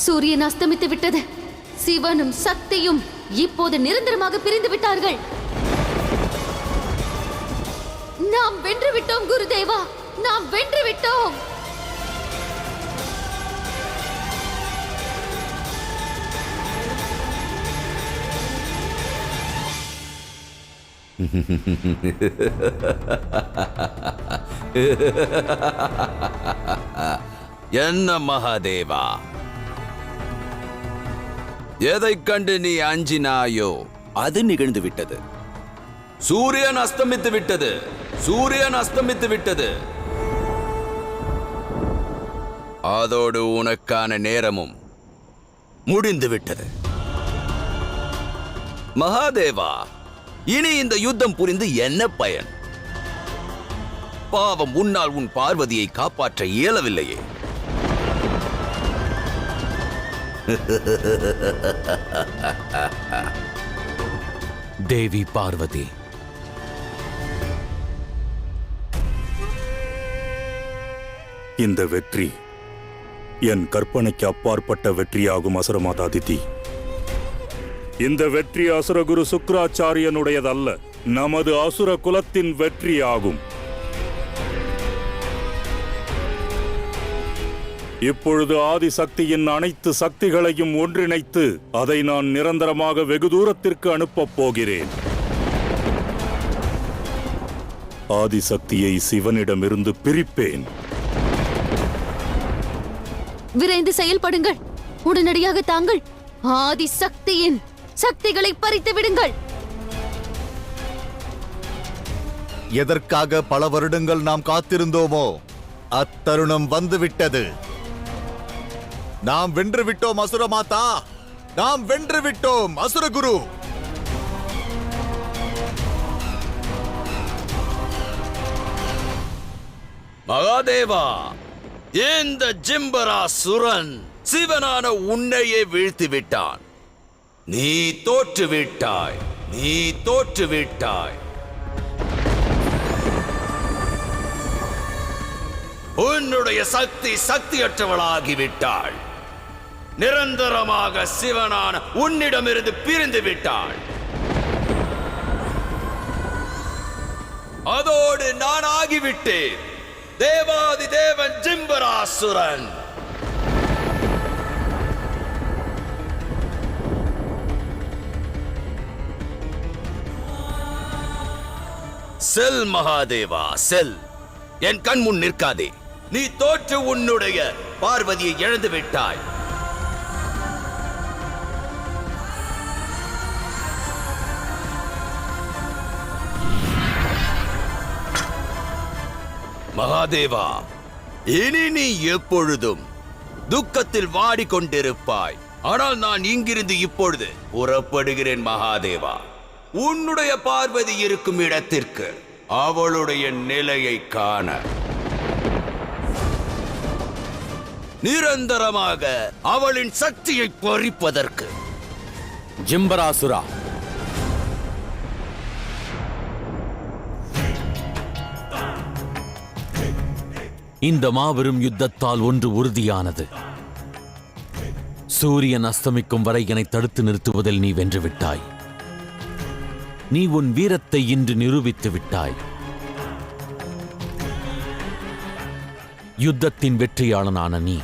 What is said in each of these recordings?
சூரியன் அஸ்தமித்து விட்டது. சிவனும் சக்தியும் இப்போது நிரந்தரமாக பிரிந்து விட்டார்கள். நாம் வென்று விட்டோம் குருதேவா, நாம் வென்று விட்டோம். என்ன மகாதேவா, எதைக் கண்டு நீ அஞ்சினாயோ அது நிகழ்ந்து விட்டது. சூரியன் அஸ்தமித்து விட்டது, சூரியன் அஸ்தமித்து விட்டது. அதோடு உனக்கான நேரமும் முடிந்து விட்டது. மகாதேவா, இனி இந்த யுத்தம் புரிந்து என்ன பயன்? பாவம், உன்னால் உன் பார்வதியை காப்பாற்ற இயலவில்லையே. தேவி பார்வதி, இந்த வெற்றி என் கற்பனைக்கு அப்பாற்பட்ட வெற்றியாகும். அசுரமாதாதிதி, இந்த வெற்றி அசுரகுரு சுக்ராச்சாரியனுடையதல்ல, நமது அசுர குலத்தின் வெற்றியாகும். இப்பொழுது ஆதிசக்தியின் அனைத்து சக்திகளையும் ஒன்றிணைத்து அதை நான் நிரந்தரமாக வெகு தூரத்திற்கு அனுப்பப் போகிறேன். ஆதிசக்தியை சிவனிடமிருந்து பிரிப்பேன். விரைந்து செயல்படுங்கள். உடனடியாக தாங்கள் ஆதிசக்தியின் சக்திகளை பறித்து விடுங்கள். எதற்காக பல வருடங்கள் நாம் காத்திருந்தோமோ அத்தருணம் வந்துவிட்டது. நாம் வென்று விட்டோம் அசுரமாதா, நாம் வென்று விட்டோம் அசுரகுரு. மகாதேவா, இந்த ஜிம்பராசுரன் சிவனான உன்னையே வீழ்த்தி விட்டான். நீ தோற்று விட்டாய், நீ தோற்று விட்டாய். உன்னுடைய சக்தி சக்தியற்றவளாகிவிட்டாள். நிரந்தரமாக சிவனான உன்னிடமிருந்து பிரிந்து விட்டாள். அதோடு நான் ஆகிவிட்டேன் தேவாதி தேவன் ஜிம்பராசுரன். செல் மகாதேவா, செல். என் கண் முன் நிற்காதே. நீ தோற்று உன்னுடைய பார்வதியை இழந்து விட்டாய். மகாதேவா, இனி நீ எப்பொழுதும் துக்கத்தில் வாடிக்கொண்டிருப்பாய். ஆனால் நான் இங்கிருந்து இப்பொழுது புறப்படுகிறேன் மகாதேவா. உன்னுடைய பார்வதி இருக்கும் இடத்திற்கு, அவளுடைய நிலையை காண. நிரந்தரமாக அவளின் சக்தியை பறிப்பதற்கு. ஜிம்பராசுரா, இந்த மாபெரும் யுத்தத்தால் ஒன்று உறுதியானது. சூரியன் அஸ்தமிக்கும் வரை என்னை தடுத்து நிறுத்துவதில் நீ வென்று விட்டாய். நீ உன் வீரத்தை இன்று நிரூபித்து விட்டாய். யுத்தத்தின் வெற்றியாளனான நீ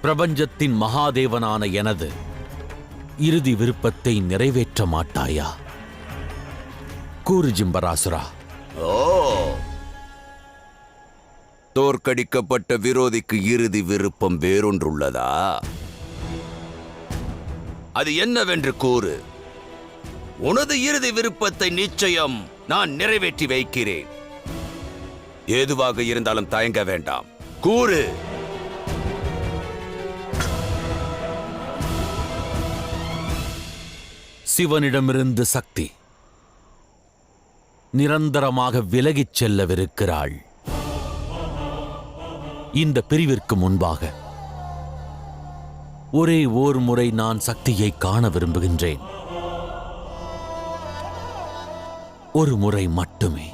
பிரபஞ்சத்தின் மகாதேவனான எனது இறுதி விருப்பத்தை நிறைவேற்ற மாட்டாயா? கூறு ஜிம்பராசுரா. ஓ, தோற்கடிக்கப்பட்ட விரோதிக்கு இறுதி விருப்பம் வேறொன்றுள்ளதா? அது என்னவென்று கூறு. உனது இறுதி விருப்பத்தை நிச்சயம் நான் நிறைவேற்றி வைக்கிறேன். எதுவாக இருந்தாலும் தயங்க வேண்டாம், கூறு. சிவனிடமிருந்து சக்தி நிரந்தரமாக விலகிச் செல்லவிருக்கிறாள். இந்த பிரிவிற்கு முன்பாக ஒரே ஓர் முறை நான் சக்தியை காண விரும்புகின்றேன். ஒரு முறை மட்டுமே.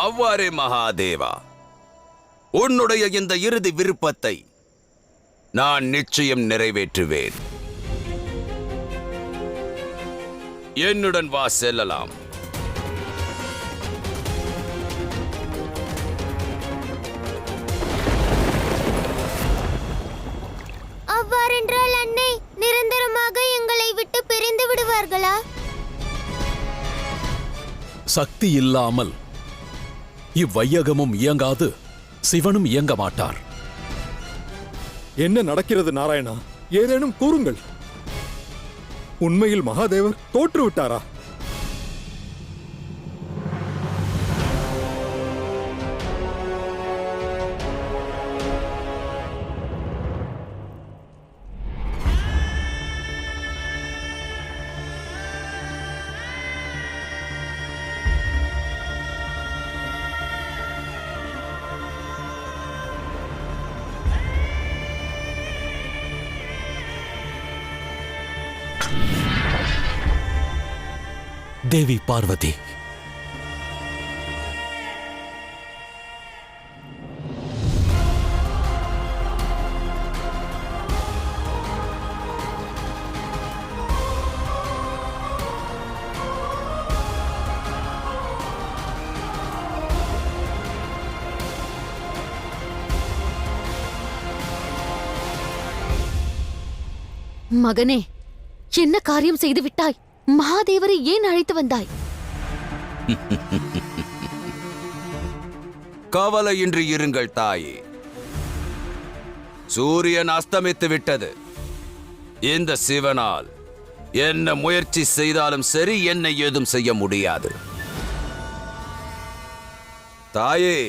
அவ்வாறே மகாதேவா, உன்னுடைய இந்த இறுதி விருப்பத்தை நான் நிச்சயம் நிறைவேற்றுவேன். என்னுடன் வா, செல்லலாம். அவ்வாறென்றால் அன்னை நிரந்தரமாக எங்களை விட்டு பிரிந்து விடுவார்களா? சக்தி இல்லாமல் இவ்வையகமும் இயங்காது, சிவனும் இயங்க மாட்டார். என்ன நடக்கிறது நாராயணா? ஏதேனும் கூறுங்கள். உண்மையில் மகாதேவர் தோற்றுவிட்டாரா? தேவி பார்வதி, மகனே, என்ன காரியம் செய்து விட்டாய்? மகாதேவரை ஏன் அழைத்து வந்தாய்? கவலையின்றி இருங்கள் தாயே. சூரியன் அஸ்தமித்து விட்டது. இந்த சிவனால் என்ன முயற்சி செய்தாலும் சரி, என்னை ஏதும் செய்ய முடியாது. தாயே,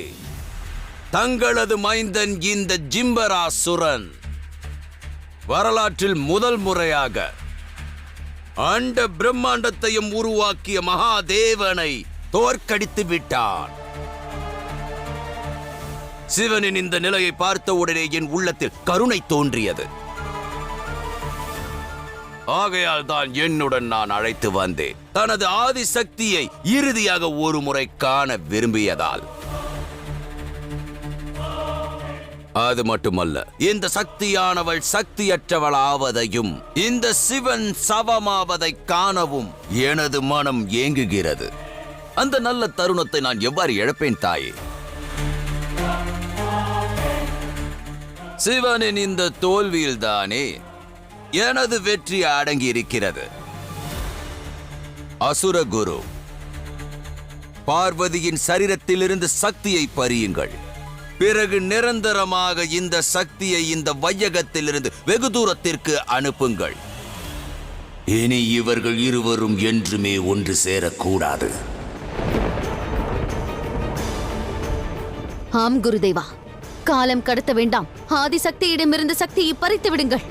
தங்களது மைந்தன் இந்த ஜிம்பராசுரன் வரலாற்றில் முதல் முறையாக அண்ட பிரம்மாண்டத்தையும் உருவாக்கிய மகாதேவனை தோற்கடித்து விட்டான். சிவனின் இந்த நிலையை பார்த்தவுடனே என் உள்ளத்தில் கருணை தோன்றியது. ஆகையால் தான் என்னுடன் நான் அழைத்து வந்தேன். தனது ஆதிசக்தியை இறுதியாக ஒரு முறை காண விரும்பியதால். அது மட்டுமல்ல, இந்த சக்தியானவள் சக்தியற்றவளாவதையும் இந்த சிவன் சவமாவதை காணவும் எனது மனம் ஏங்குகிறது. அந்த நல்ல தருணத்தை நான் எவ்வாறு இழப்பேன் தாயே? சிவனின் இந்த தோல்வியில்தானே எனது வெற்றி அடங்கி இருக்கிறது. அசுரகுரு, பார்வதியின் சரீரத்திலிருந்து சக்தியை பறியுங்கள். பிறகு நிரந்தரமாக இந்த சக்தியை இந்த வையகத்திலிருந்து வெகு தூரத்திற்கு அனுப்புங்கள். இனி இவர்கள் இருவரும் என்றுமே ஒன்று சேரக்கூடாது. ஆம் குருதேவா, காலம் கடத்த வேண்டாம். ஆதிசக்தியிடமிருந்து சக்தியை பறித்து விடுங்கள்.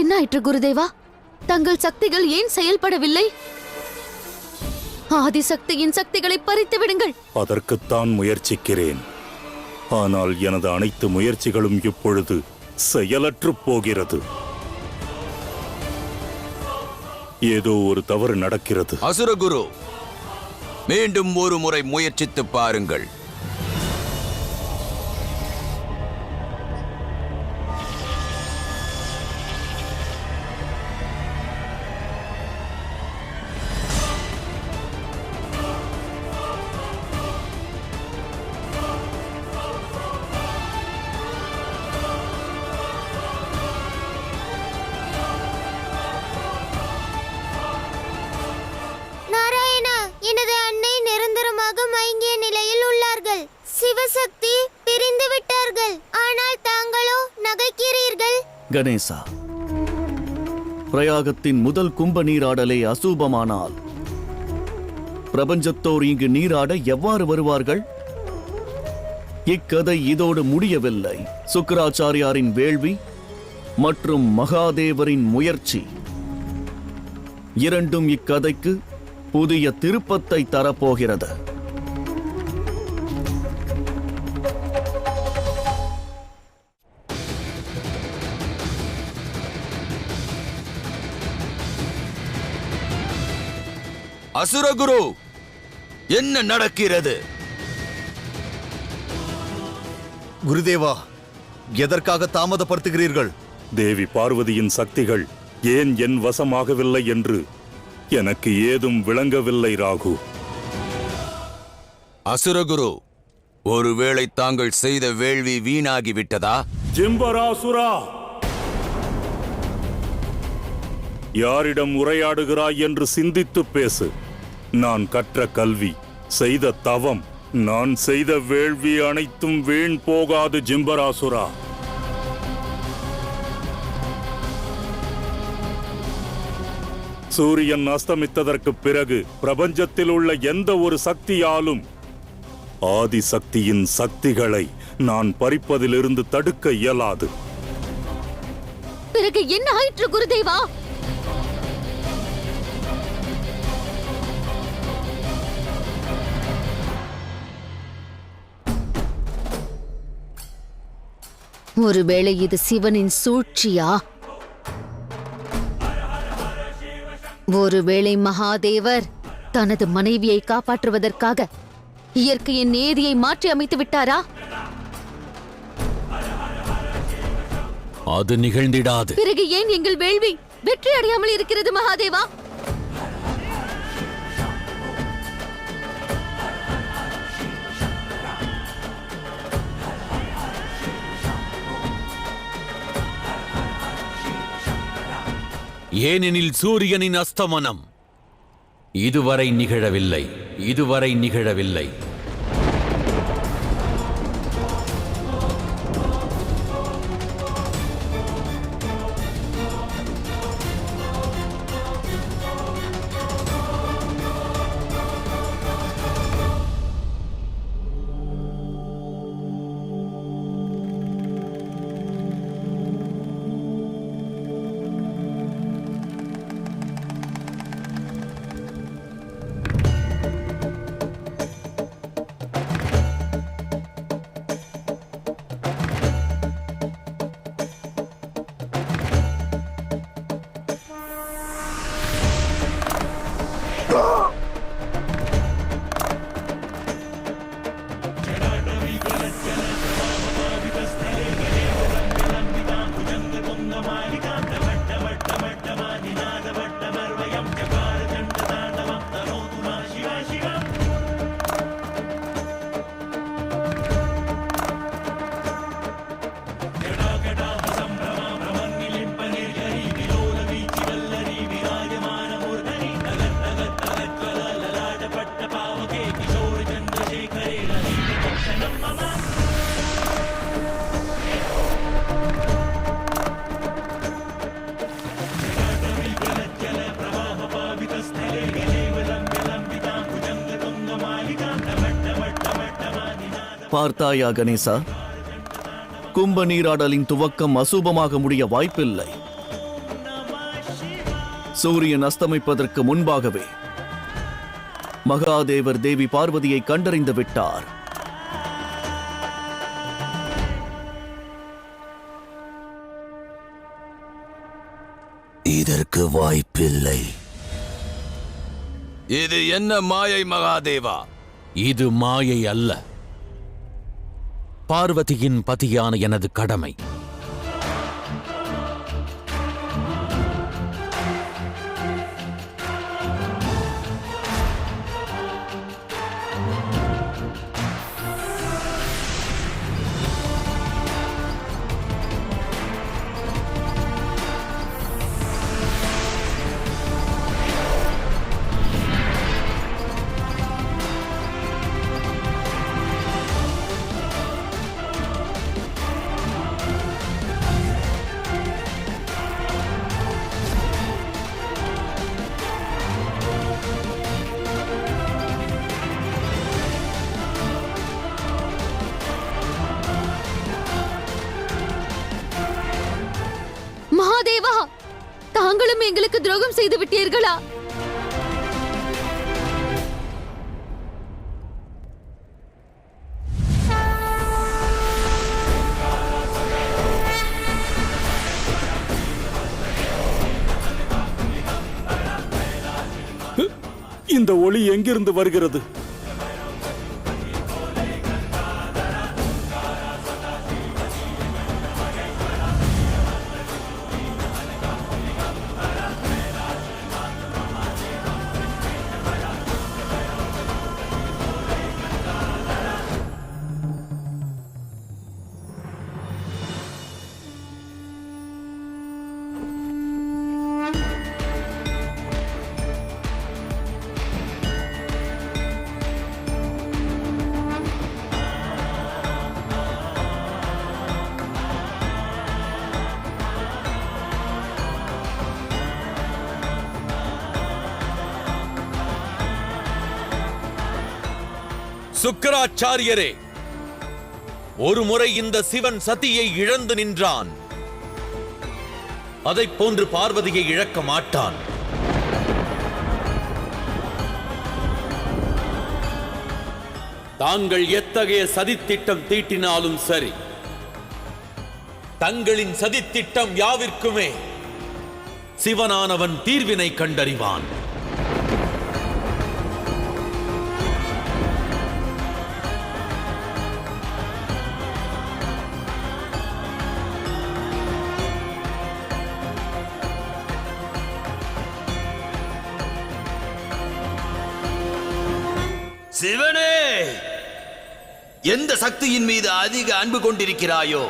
என்னாயிற்று குருதேவா? தங்கள் சக்திகள் ஏன் செயல்படவில்லை? ஆதிசக்தியின் சக்திகளை பறித்து விடுங்கள். அதற்குத்தான் முயற்சிக்கிறேன். ஆனால் எனது அனைத்து முயற்சிகளும் இப்பொழுது செயலற்று போகிறது. ஏதோ ஒரு தவறு நடக்கிறது. அசுரகுரு, மீண்டும் ஒரு முறை முயற்சித்து பாருங்கள். எனது அன்னை நிரந்தரமாக மயங்கிய நிலையில் உள்ளார்கள். சிவசக்தி பிரிந்து விட்டார்கள். ஆனால் தாங்களோ நகைக்கிறீர்கள். கணேசா, பிரயாகத்தின் முதல் கும்ப நீராடலே அசூபமானால் பிரபஞ்சத்தோர் இங்கு நீராட எவ்வாறு வருவார்கள்? இக்கதை இதோடு முடியவில்லை. சுக்கிராச்சாரியாரின் வேள்வி மற்றும் மகாதேவரின் முயற்சி இரண்டும் இக்கதைக்கு புதிய திருப்பத்தை தரப்போகிறது. அசுரகுரு, என்ன நடக்கிறது? குருதேவா, எதற்காக தாமதப்படுத்துகிறீர்கள்? தேவி பார்வதியின் சக்திகள் ஏன் என் வசமாகவில்லை என்று எனக்கு ஏதும் விளங்கவில்லை ராகு. அசுரகுரு, ஒருவேளை தாங்கள் செய்த வேள்வி வீணாகிவிட்டதா? ஜிம்பராசுரா, யாரிடம் உரையாடுகிறாய் என்று சிந்தித்து பேசு. நான் கற்ற கல்வி, செய்த தவம், நான் செய்த வேள்வி அனைத்தும் வீண் போகாது ஜிம்பராசுரா. சூரியன் அஸ்தமித்ததற்கு பிறகு பிரபஞ்சத்தில் உள்ள எந்த ஒரு சக்தியாலும் ஆதிசக்தியின் சக்திகளை நான் பறிப்பதிலிருந்து தடுக்க இயலாது. பிறகு என்ன ஆயிற்று குருதேவா? ஒருவேளை இது சிவனின் சூழ்ச்சியா? ஒருவேளை மகாதேவர் தனது மனைவியை காப்பாற்றுவதற்காக இயற்கையின் நேதியை மாற்றி அமைத்து விட்டாரா? அது நிகழ்ந்திடாது. பிறகு ஏன் எங்கள் வேள்வி வெற்றி அடையாமல் இருக்கிறது மகாதேவா? ஏனெனில் சூரியனின் அஸ்தமனம் இதுவரை நிகழவில்லை. இதுவரை நிகழவில்லை. பார்த்தாயா கணேசா, கும்ப நீராடலின் துவக்கம் அசூபமாக முடிய வாய்ப்பில்லை. சூரியன் அஸ்தமிப்பதற்கு முன்பாகவே மகாதேவர் தேவி பார்வதியை கண்டறிந்து விட்டார். இதற்கு வாய்ப்பில்லை. இது என்ன மாயை மகாதேவா? இது மாயை அல்ல. பார்வதியின் பதியான எனது கடமை. எங்களுக்கு துரோகம் செய்து விட்டீர்களா? இந்த ஒளி எங்கிருந்து வருகிறது? சுக்கராச்சாரியரே, ஒருமுறை இந்த சிவன் சதியை இழந்து நின்றான். அதைப் போன்று பார்வதியை இழக்க மாட்டான். தாங்கள் எத்தகைய சதித்திட்டம் தீட்டினாலும் சரி, தங்களின் சதித்திட்டம் யாவிற்குமே சிவனானவன் தீர்வினை கண்டறிவான். சிவனே, எந்த சக்தியின் மீது அதிக அன்பு கொண்டிருக்கிறாயோ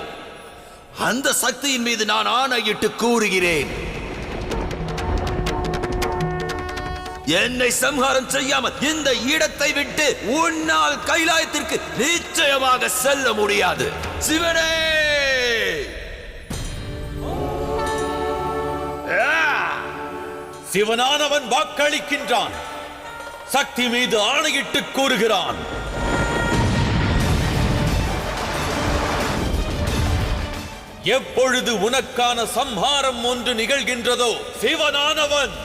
அந்த சக்தியின் மீது நான் ஆணையிட்டு கூறுகிறேன், என்னை சம்ஹாரம் செய்யாமல் இந்த இடத்தை விட்டு உன்னால் கைலாயத்திற்கு நிச்சயமாக செல்ல முடியாது. சிவனே, சிவனானவன் வாக்களிக்கின்றான், சக்தி மீது ஆணையிட்டு கூறுகிறான். எப்பொழுது உனக்கான சம்ஹாரம் ஒன்று நிகழ்கின்றதோ சிவனானவன்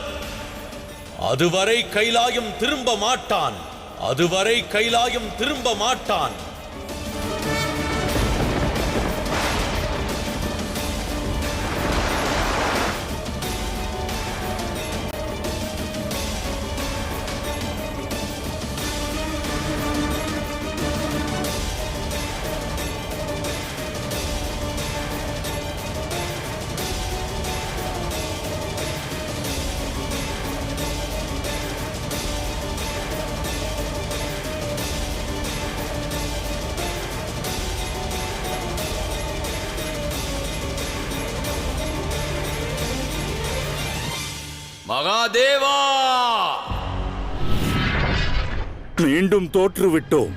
அதுவரை கைலாயம் திரும்ப மாட்டான். அதுவரை கைலாயம் திரும்ப மாட்டான். மகாதேவா, மீண்டும் தோற்றுவிட்டோம்.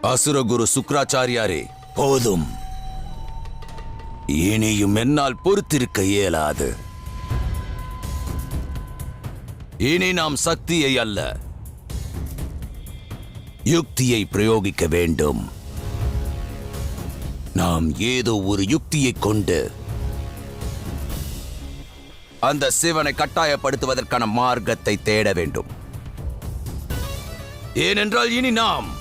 அசுரகுரு சுக்ராச்சாரியாரே, போதும். இனியும் என்னால் பொறுத்திருக்க இயலாது. இனி நாம் சக்தியை அல்ல, யுக்தியை பிரயோகிக்க வேண்டும். நாம் ஏதோ ஒரு யுக்தியை கொண்டு அந்த சிவனை கட்டாயப்படுத்துவதற்கான மார்க்கத்தை தேட வேண்டும். ஏனென்றால் இனி நாம்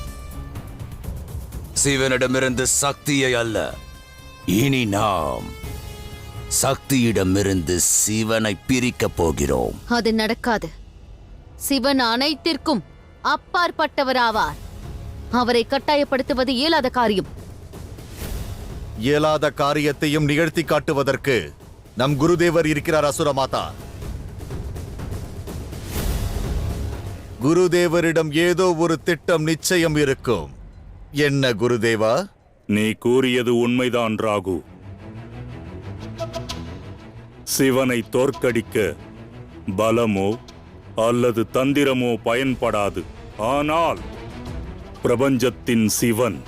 சிவனிடமிருந்து சக்தியை அல்ல, இனி நாம் சக்தியிடமிருந்து சிவனை பிரிக்கப் போகிறோம். அது நடக்காது. சிவன் அனைத்திற்கும் அப்பாற்பட்டவராவார். அவரை கட்டாயப்படுத்துவது இயலாத காரியம். இயலாத காரியத்தையும் நிகழ்த்தி காட்டுவதற்கு நம் குருதேவர் இருக்கிறார் அசுரமாதா. குருதேவரிடம் ஏதோ ஒரு திட்டம் நிச்சயம் இருக்கும். என்ன குருதேவா? நீ கூறியது உண்மைதான் ராகு. சிவனை தோற்கடிக்க பலமோ அல்லது தந்திரமோ பயன்படாது. ஆனால் பிரபஞ்சத்தின் சிவன்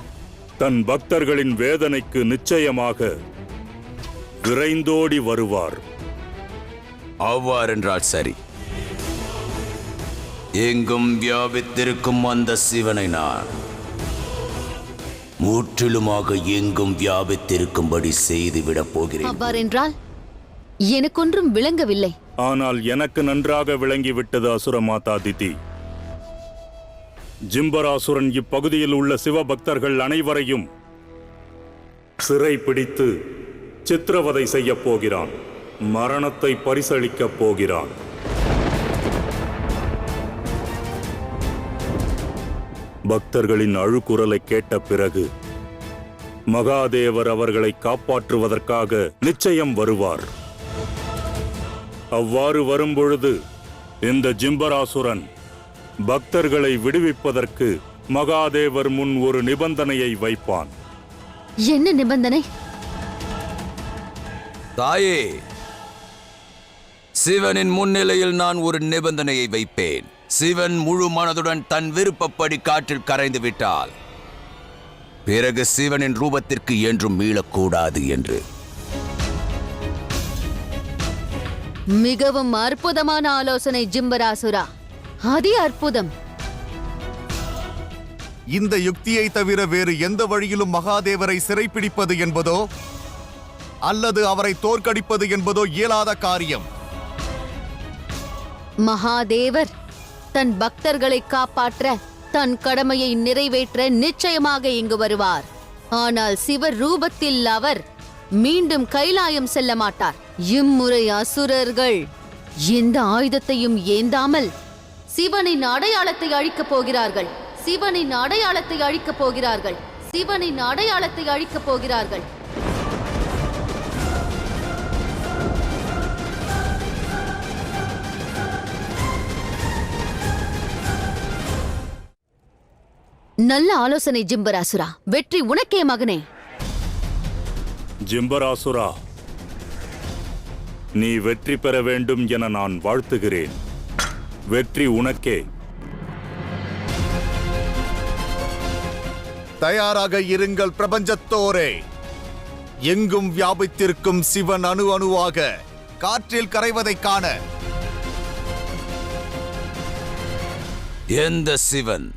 தன் பக்தர்களின் வேதனைக்கு நிச்சயமாக விரைந்தோடி வருவார். அவ்வாறென்றால் சரி. எங்கும் வியாபித்திருக்கும் அந்த சிவனை நான் முற்றிலுமாக எங்கும் வியாபித்திருக்கும்படி செய்துவிடப் போகிறேன். அவ்வாறென்றால் எனக்கொன்றும் விளங்கவில்லை. ஆனால் எனக்கு நன்றாக விளங்கிவிட்டது அசுரமாதா திதி. ஜிம்பராசுரன் இப்பகுதியில் உள்ள சிவபக்தர்கள் அனைவரையும் சிறை பிடித்து சித்திரவதை செய்யப் போகிறான். மரணத்தை பரிசளிக்கப் போகிறான். பக்தர்களின் அழுகுரலை கேட்ட பிறகு மகாதேவர் அவர்களை காப்பாற்றுவதற்காக நிச்சயம் வருவார். அவ்வாறு வரும்பொழுது இந்த ஜிம்பராசுரன் பக்தர்களை விடுவிப்பதற்கு மகாதேவர் முன் ஒரு நிபந்தனையை வைப்பான். என்ன நிபந்தனை? தாயே, சிவனின் முன்னிலையில் நான் ஒரு நிபந்தனையை வைப்பேன். சிவன் முழு மனதுடன் தன் விருப்பப்படி காற்றில் கரைந்து விட்டால் பிறகு சிவனின் ரூபத்திற்கு என்றும் மீளக்கூடாது என்று. மிகவும் அற்புதமான ஆலோசனை ஜிம்பராசுரா. அதி அற்புதம். இந்த யுக்தியை தவிர வேறு எந்த வழியிலும் மகாதேவரை சிறைப்பிடிப்பது என்பதோ அல்லது அவரை தோற்கடிப்பது என்பதோ இயலாத காரியம். மகாதேவர் தன் பக்தர்களை காப்பாற்ற, தன் கடமையை நிறைவேற்ற நிச்சயமாக இங்கு வருவார். ஆனால் சிவ ரூபத்தில் அவர் மீண்டும் கைலாயம் செல்ல மாட்டார். இம்முறை அசுரர்கள் எந்த ஆயுதத்தையும் ஏந்தாமல் சிவனின் அடையாளத்தை அழிக்கப் போகிறார்கள். சிவனின் அடையாளத்தை அழிக்கப் போகிறார்கள். சிவனின் அடையாளத்தை அழிக்கப் போகிறார்கள். நல்ல ஆலோசனை ஜிம்பராசுரா. வெற்றி உனக்கே மகனே. ஜிம்பராசுரா, நீ வெற்றி பெற வேண்டும் என நான் வாழ்த்துகிறேன். வெற்றி உனக்கே. தயாராக இருங்கள் பிரபஞ்சத்தோரே. எங்கும் வியாபித்திருக்கும் சிவன் அணு அணுவாக காற்றில் கரைவதைக் காண. எந்த சிவன்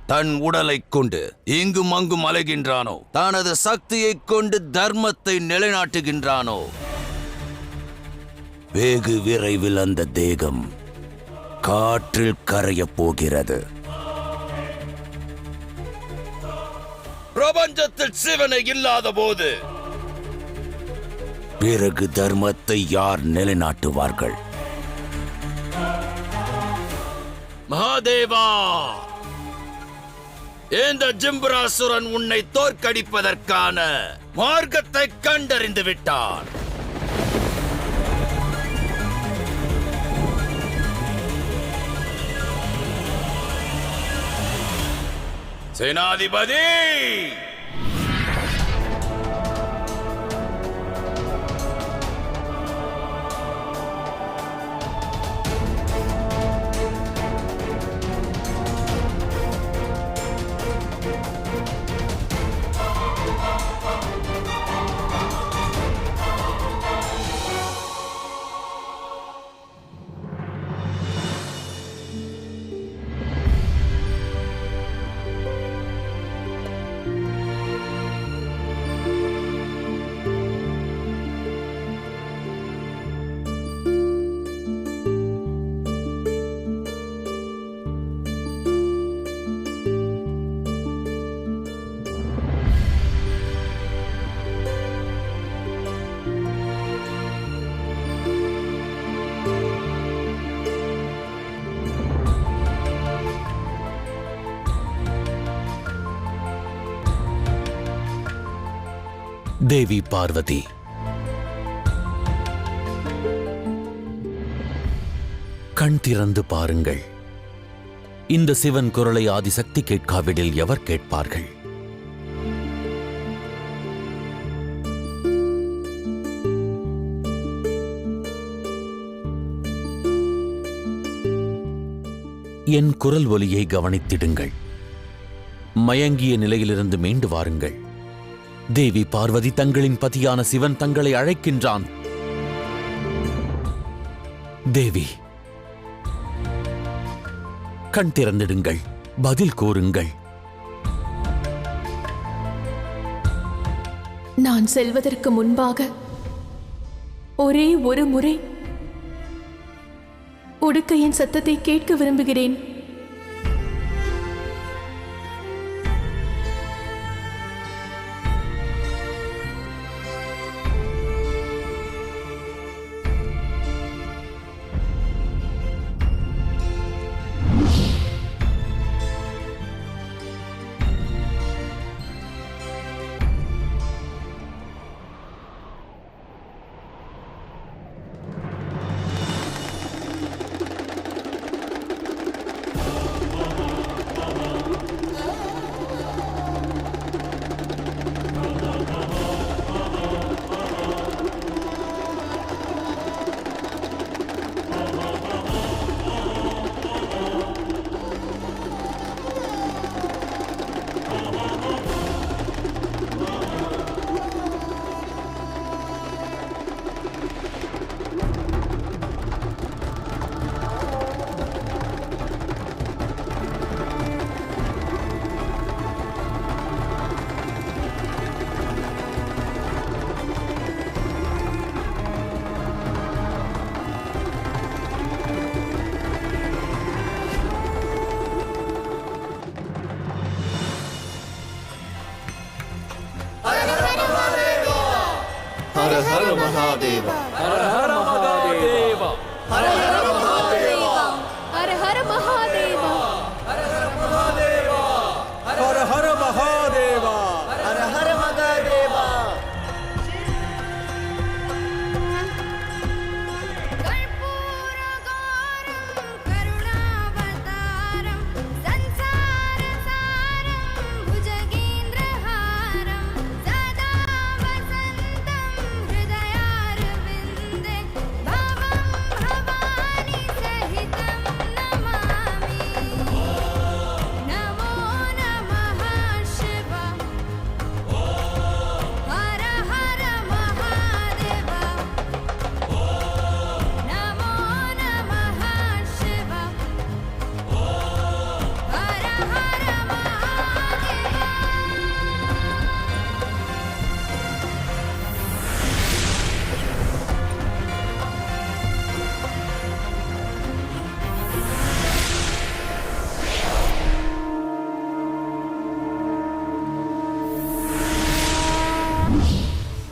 தன் உடலைக் கொண்டு இங்கும் அங்கும் அலைகின்றானோ, தனது சக்தியைக் கொண்டு தர்மத்தை நிலைநாட்டுகின்றானோ, வெகு விரைவில் அந்த தேகம் காற்றில் கரையப் போகிறது. பிரபஞ்சத்தில் சிவனை இல்லாத போது பிறகு தர்மத்தை யார் நிலைநாட்டுவார்கள்? மகாதேவா, இந்த ஜிம்பராசுரன் உன்னை தோற்கடிப்பதற்கான மார்க்கத்தை கண்டறிந்து விட்டான். சேனாதிபதி, தேவி பார்வதி, கண் திறந்து பாருங்கள். இந்த சிவன் குரலை ஆதிசக்தி கேட்காவிடில் எவர் கேட்பார்கள்? என் குரல் ஒலியை கவனித்திடுங்கள். மயங்கிய நிலையிலிருந்து மீண்டு வாருங்கள். தேவி பார்வதி தங்களின் பதியான சிவன் தங்களை அழைக்கின்றான். தேவி, கண் திறந்திடுங்கள், பதில் கூறுங்கள். நான் செல்வதற்கு முன்பாக ஒரே ஒரு முறை உடுக்கையின் சத்தத்தை கேட்க விரும்புகிறேன்.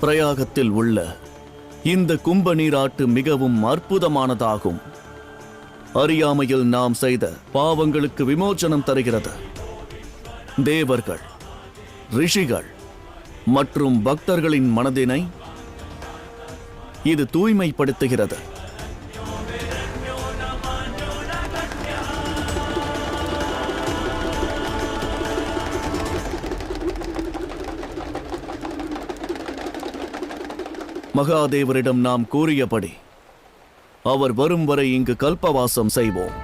பிரயாகத்தில் உள்ள இந்த கும்ப நீராட்டு மிகவும் அற்புதமானதாகும். அறியாமையில் நாம் செய்த பாவங்களுக்கு விமோசனம் தருகிறது. தேவர்கள், ரிஷிகள் மற்றும் பக்தர்களின் மனதினை இது தூய்மைப்படுத்துகிறது. மகாதேவரிடம் நாம் கூறியபடி அவர் வரும் வரை இங்கு கல்பவாசம் செய்வோம்.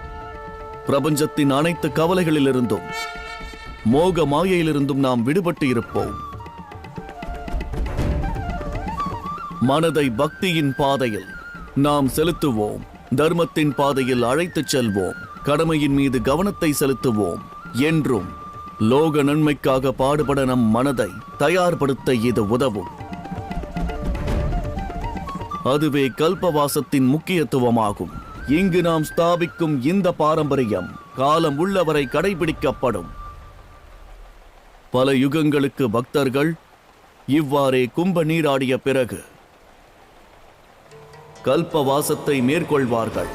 பிரபஞ்சத்தின் அனைத்து கவலைகளிலிருந்தும் மோக மாயையிலிருந்தும் நாம் விடுபட்டு இருப்போம். மனதை பக்தியின் பாதையில் நாம் செலுத்துவோம். தர்மத்தின் பாதையில் அழைத்துச் செல்வோம். கடமையின் மீது கவனத்தை செலுத்துவோம். என்றும் லோக நன்மைக்காக பாடுபட நம் மனதை தயார்படுத்த இது உதவும். அதுவே கல்பவாசத்தின் முக்கியத்துவமாகும். இங்கு நாம் ஸ்தாபிக்கும் இந்த பாரம்பரியம் காலம் உள்ளவரை கடைபிடிக்கப்படும். பல யுகங்களுக்கு பக்தர்கள் இவ்வாறே கும்ப நீராடிய பிறகு கல்பவாசத்தை மேற்கொள்வார்கள்.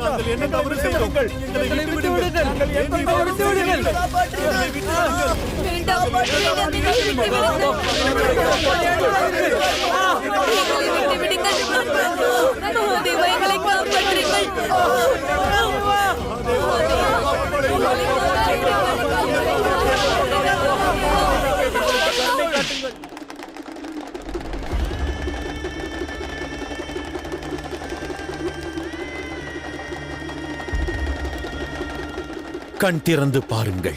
நாங்கள் என்ன தவறு செய்தோம்? எங்களை விட்டு விடுங்கள். எங்களை விட்டு விடுங்கள். கண் திறந்து பாருங்கள்.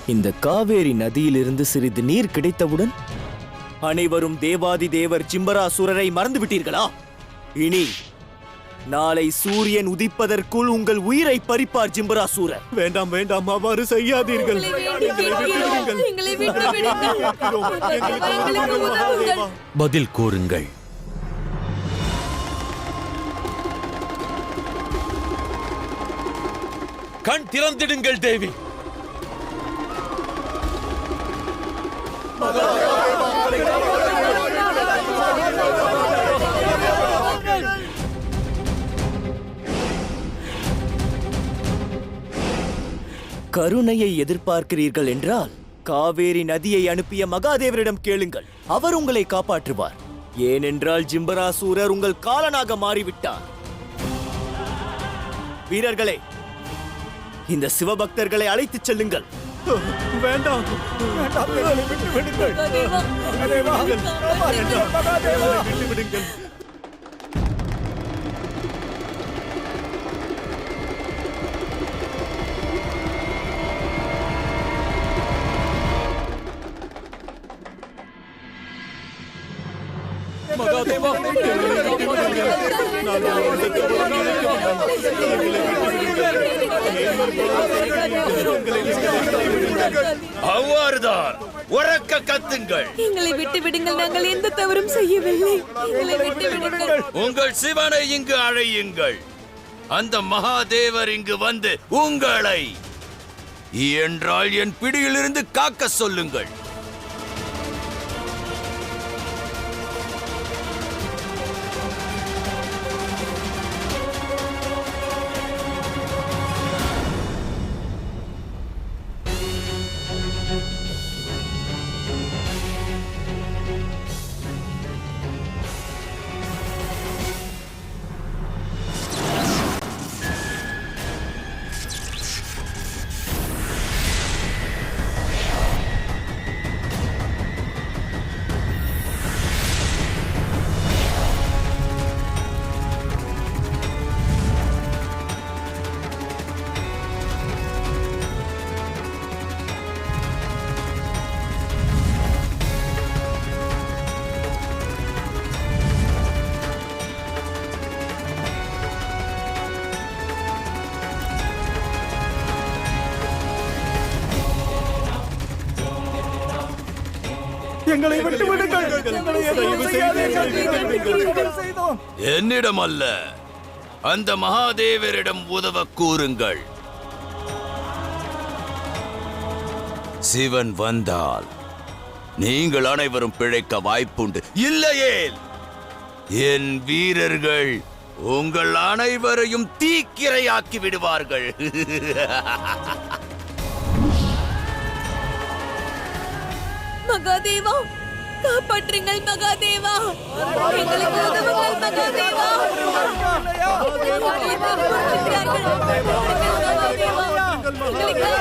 இந்த காவேரி நதியிலிருந்து சிறிது நீர் கிடைத்தவுடன் அனைவரும் தேவாதி தேவர் சிம்பராசுரரை மறந்து விட்டீர்களா? இனி நாளை சூரியன் உதிப்பதற்குள் உங்கள் உயிரை பறிப்பார் சிம்பராசூரர். வேண்டாம் வேண்டாம், அவ்வாறு செய்யாதீர்கள். பதில் கூறுங்கள். கண் திறந்திடுங்கள் தேவி. கருணையை எதிர்பார்க்கிறீர்கள் என்றால் காவேரி நதியை அனுப்பிய மகாதேவரிடம் கேளுங்கள். அவர் உங்களை காப்பாற்றுவார். ஏனென்றால் ஜிம்பராசூரர் உங்கள் காலனாக மாறிவிட்டார். வீரர்களே, இந்த சிவபக்தர்களை அழைத்துச் செல்லுங்கள். வேண்டாம் வேண்டாம், எங்களை விட்டு விடுங்கள். விட்டு விடுங்கள். அவ்வாறுதான் உறக்க கத்துங்கள். எங்களை விட்டு விடுங்கள், நாங்கள் எந்த தவறும் செய்யவில்லை. எங்களை விட்டு விடுங்கள். உங்கள் சிவனை இங்கு அழையுங்கள். அந்த மகாதேவர் இங்கு வந்து உங்களை என்றால் என் பிடியிலிருந்து காக்க சொல்லுங்கள். எங்களை விட்டு விடுங்கள். என்னிடம் அல்ல, அந்த மகாதேவரிடம் உதவ கூறுங்கள். சிவன் வந்தால் நீங்கள் அனைவரும் பிழைக்க வாய்ப்புண்டு. இல்லையே என் வீரர்கள் உங்கள் அனைவரையும் தீக்கிரையாக்கி விடுவார்கள். மகாதேவா, காப்பாற்றுங்கள் மகாதேவா. எங்களுக்கு உதவுங்கள் மகாதேவா. எங்களை காப்பாற்றுகிறார்கள். எங்களை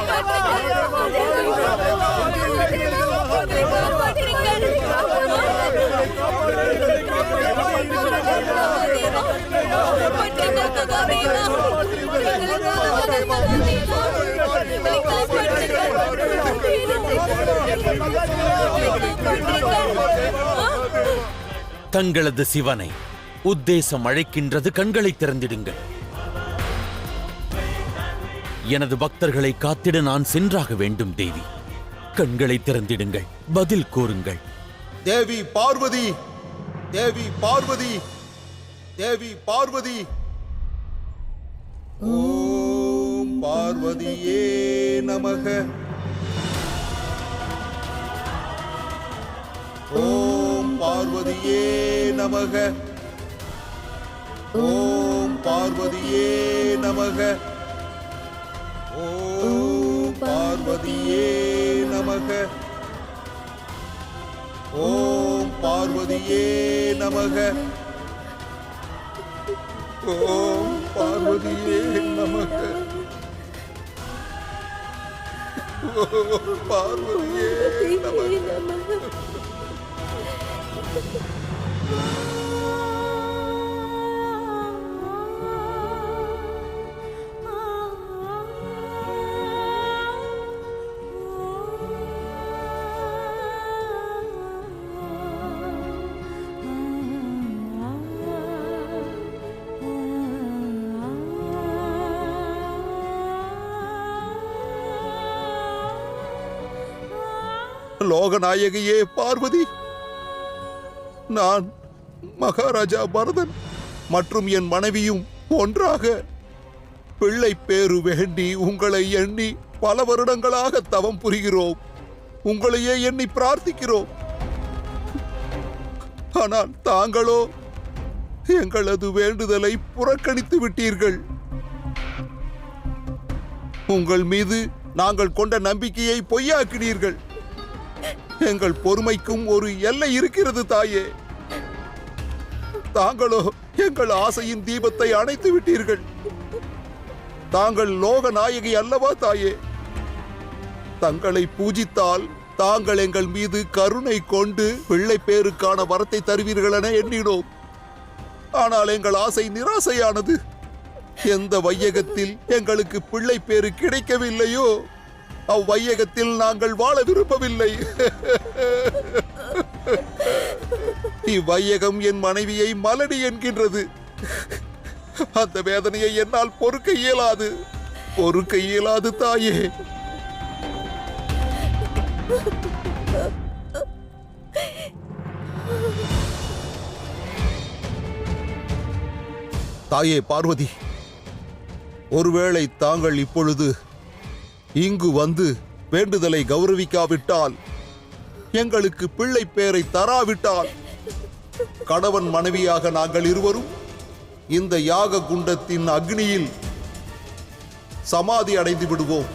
தங்களது சிவனை உத்தேசம் அழைக்கின்றது. கண்களை திறந்திடுங்கள். எனது பக்தர்களை காத்திட நான் சென்றாக வேண்டும் தேவி. கண்களை திறந்திடுங்கள். பதில் கூறுங்கள். தேவி பார்வதி, தேவி பார்வதி, தேவி பார்வதி. ஓம் பார்வதியே நமக. ஓம் பார்வதியே நமக. ஓம் பார்வதியே நமக. ஓம் பார்வதியே நமக. ஓம் பார்வதியே நமக. ஓம் பார்வதியே நமக. ஓம் பார்வதியே நமக. லோகநாயகியே பார்வதி, நான் மகாராஜா பரதன் மற்றும் என் மனைவியும் ஒன்றாக பிள்ளை பேறு வேண்டி உங்களை எண்ணி பல வருடங்களாக தவம் புரிகிறோம். உங்களையே எண்ணி பிரார்த்திக்கிறோம். ஆனால் தாங்களோ எங்களது வேண்டுதலை புறக்கணித்து விட்டீர்கள். உங்கள் மீது நாங்கள் கொண்ட நம்பிக்கையை பொய்யாக்கினீர்கள். எங்கள் பொறுமைக்கும் ஒரு எல்லை இருக்கிறது தாயே. தாங்களோ எங்கள் ஆசையின் தீபத்தை அணைத்து விட்டீர்கள். தாங்கள் லோக நாயகி அல்லவா தாயே? தங்களை பூஜித்தால் தாங்கள் எங்கள் மீது கருணை கொண்டு பிள்ளை பேருக்கான வரத்தை தருவீர்கள் என எண்ணினோம். ஆனால் எங்கள் ஆசை நிராசையானது. எந்த வையகத்தில் எங்களுக்கு பிள்ளை பேரு கிடைக்கவில்லையோ அவ்வையகத்தில் நாங்கள் வாழ விரும்பவில்லை. இவ்வையகம் என் மனைவியை மலடி என்கின்றது. அந்த வேதனையை என்னால் பொறுக்க இயலாது, பொறுக்க இயலாது தாயே. தாயே பார்வதி, ஒருவேளை தாங்கள் இப்பொழுது இங்கு வந்து வேண்டுதலை கௌரவிக்காவிட்டால், எங்களுக்கு பிள்ளை பேரை தராவிட்டால், கணவன் மனைவியாக நாங்கள் இருவரும் இந்த யாக குண்டத்தின் அக்னியில் சமாதி அடைந்து விடுவோம்.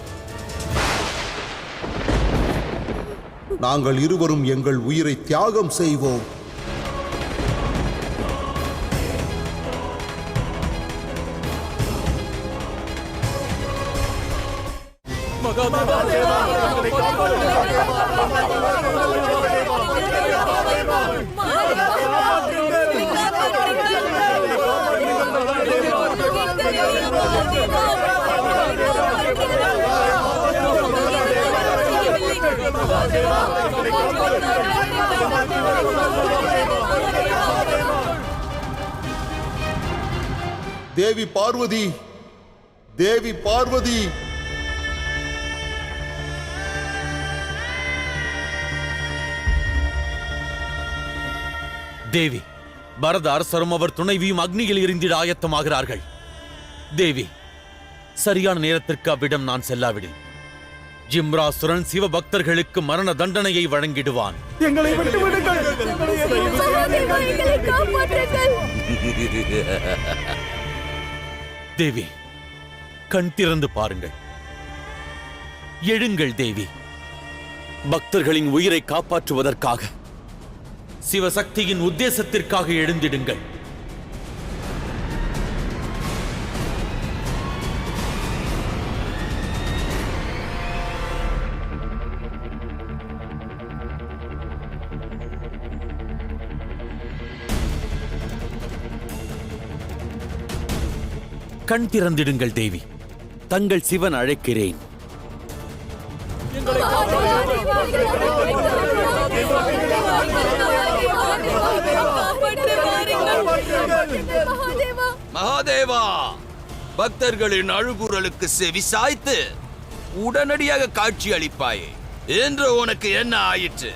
நாங்கள் இருவரும் எங்கள் உயிரை தியாகம் செய்வோம். தேவி பார்வதி, தேவி பார்வதி. தேவி, பரத அரசரும் அவர் துணைவியும் அக்னியில் எரிந்திட ஆயத்தமாகிறார்கள். தேவி, சரியான நேரத்திற்கு அவ்விடம் நான் செல்லாவிடில் ஜிம்ராசுரன் சிவ பக்தர்களுக்கு மரண தண்டனையை வழங்கிடுவான். எங்களை விட்டுவிடுங்கள். தேவி, கண் திறந்து பாருங்கள். எழுங்கள் தேவி. பக்தர்களின் உயிரை காப்பாற்றுவதற்காக, சிவசக்தியின் உத்தேசத்திற்காக எழுந்திடுங்கள். கண் திறந்திடுங்கள் தேவி. தங்கள் சிவன் அழைக்கிறேன். மகாதேவா, பக்தர்களின் அழுகுரலுக்கு செவி சாய்த்து உடனடியாக காட்சி அளிப்பாயே என்று உனக்கு என்ன ஆயிற்று?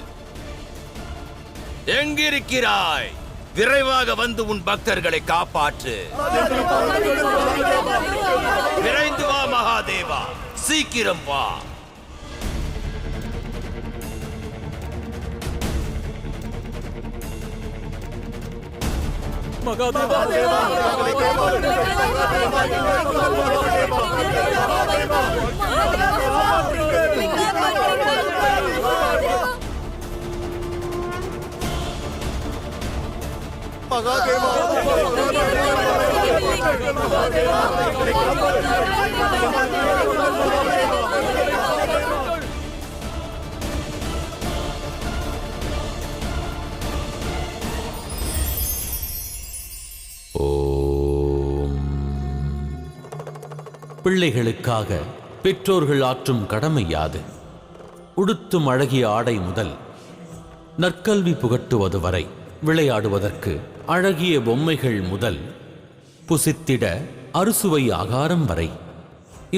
எங்கிருக்கிறாய்? விரைவாக வந்து உன் பக்தர்களை காப்பாற்று. விரைந்து வா மகாதேவா, சீக்கிரம் வா. பிள்ளைகளுக்காக பெற்றோர்கள் ஆற்றும் கடமை யாது? உடுத்தும் அழகிய ஆடை முதல் நற்கல்வி புகட்டுவது வரை, விளையாடுவதற்கு அழகிய பொம்மைகள் முதல் புசித்திட அறுசுவை ஆகாரம் வரை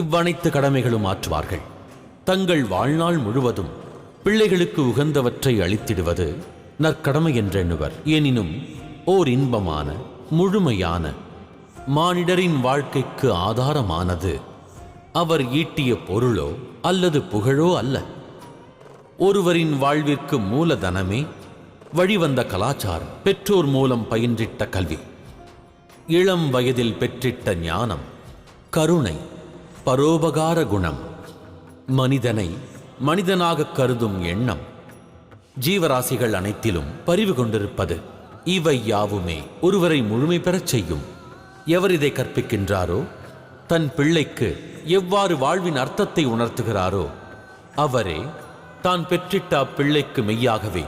இவ்வனைத்து கடமைகளும் ஆற்றுவார்கள். தங்கள் வாழ்நாள் முழுவதும் பிள்ளைகளுக்கு உகந்தவற்றை அளித்திடுவது நற்கடமை என்றெண்ணுவர். எனினும் ஓர் இன்பமான முழுமையான மானிடரின் வாழ்க்கைக்கு ஆதாரமானது அவர் ஈட்டிய பொருளோ அல்லது புகழோ அல்ல. ஒருவரின் வாழ்விற்கு மூலதனமே வழிவந்த கலாச்சாரம், பெற்றோர் மூலம் பயின்றிட்ட கல்வி, இளம் வயதில் பெற்றிட்ட ஞானம், கருணை, பரோபகார குணம், மனிதனை மனிதனாக கருதும் எண்ணம், ஜீவராசிகள் அனைத்திலும் பரிவு கொண்டிருப்பது, இவை யாவுமே ஒருவரை முழுமை பெறச் செய்யும். எவர் இதை கற்பிக்கின்றாரோ, தன் பிள்ளைக்கு எவ்வாறு வாழ்வின் அர்த்தத்தை உணர்த்துகிறாரோ, அவரே தான் பெற்றிட்ட அப்பிள்ளைக்கு மெய்யாகவே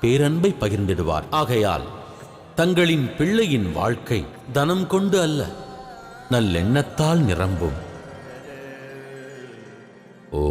பேரன்பை பகிர்ந்திடுவார். ஆகையால் தங்களின் பிள்ளையின் வாழ்க்கை தனம் கொண்டு அல்ல, நல்லெண்ணத்தால் நிரம்பும். ஓ